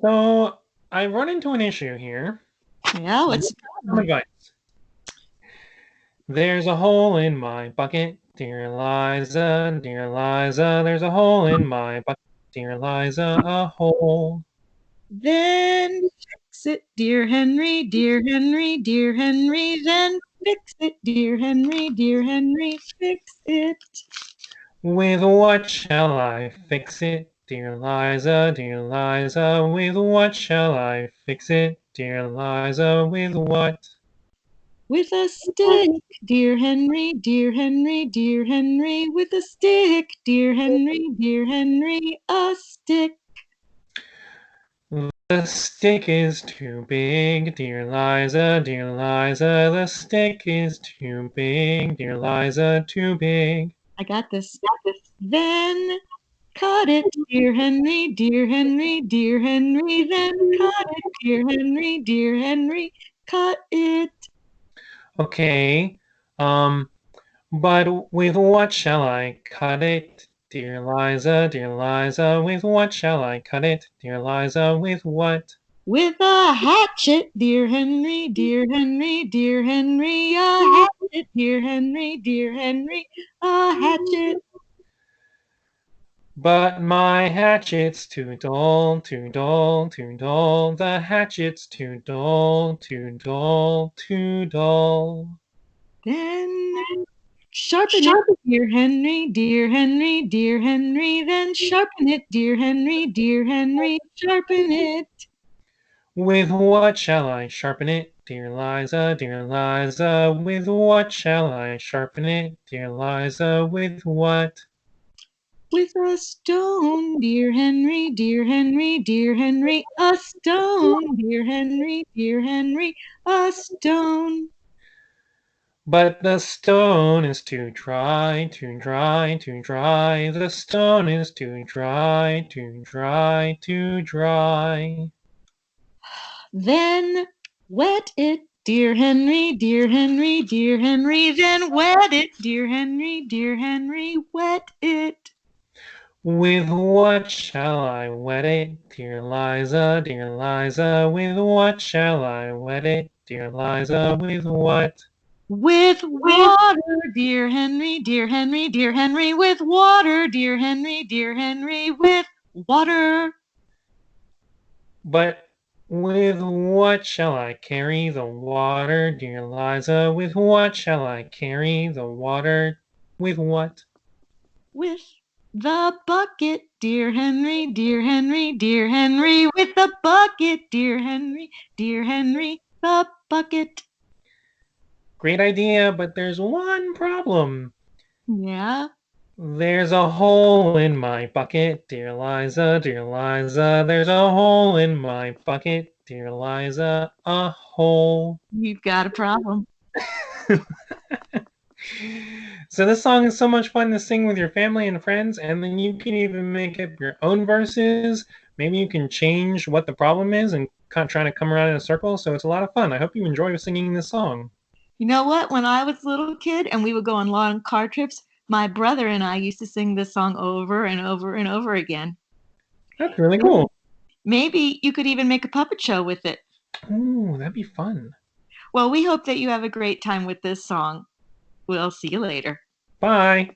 So I run into an issue here. Yeah, Give me what's some advice. There's a hole in my bucket, dear Eliza, dear Eliza. There's a hole in my bucket, dear Eliza, a hole. then fix it, dear Henry, dear Henry, dear Henry, then fix it, dear Henry, fix it. With what shall I fix it, dear Eliza, dear Eliza? With what shall I fix it, dear Eliza? With what? With a stick, dear Henry, dear Henry, dear Henry, with a stick, dear Henry, a stick. The stick is too big, dear Liza, dear Liza. The stick is too big, dear Liza, too big. I got this. Then cut it, dear Henry, dear Henry, dear Henry, then cut it, dear Henry, cut it. Okay, but with what shall I cut it, dear Liza, dear Liza? With what shall I cut it, dear Liza? With what? With a hatchet, dear Henry, dear Henry, dear Henry, a hatchet, dear Henry, a hatchet. But my hatchet's too dull, too dull, too dull. The hatchet's too dull, too dull, too dull. Then sharpen it, dear Henry, dear Henry, dear Henry, then sharpen it, dear Henry, sharpen it. With what shall I sharpen it, dear Liza, dear Liza? With what shall I sharpen it, dear Liza? With what? With a stone, dear Henry, dear Henry, dear Henry, a stone, dear Henry, a stone. But the stone is too dry, too dry, too dry. The stone is too dry, too dry, too dry. Then wet it, dear Henry, dear Henry, dear Henry, then wet it, dear Henry, wet it. With what shall I wet it, dear Liza, dear Liza? With what shall I wet it, dear Liza? With what? With water, dear Henry, dear Henry, dear Henry, with water, dear Henry, with water. But with what shall I carry the water, dear Liza? With what shall I carry the water? With what? With the bucket, dear Henry, dear Henry, dear Henry, with the bucket, dear Henry, the bucket. Great idea, but there's one problem. Yeah. There's a hole in my bucket, dear Liza, dear Liza. There's a hole in my bucket, dear Liza, a hole. You've got a problem. So this song is so much fun to sing with your family and friends, and then you can even make up your own verses. Maybe you can change what the problem is and trying to come around in a circle. So it's a lot of fun. I hope you enjoy singing this song. You know what? When I was a little kid and we would go on long car trips, my brother and I used to sing this song over and over and over again. That's really cool. Maybe you could even make a puppet show with it. Ooh, that'd be fun. Well, we hope that you have a great time with this song. We'll see you later. Bye.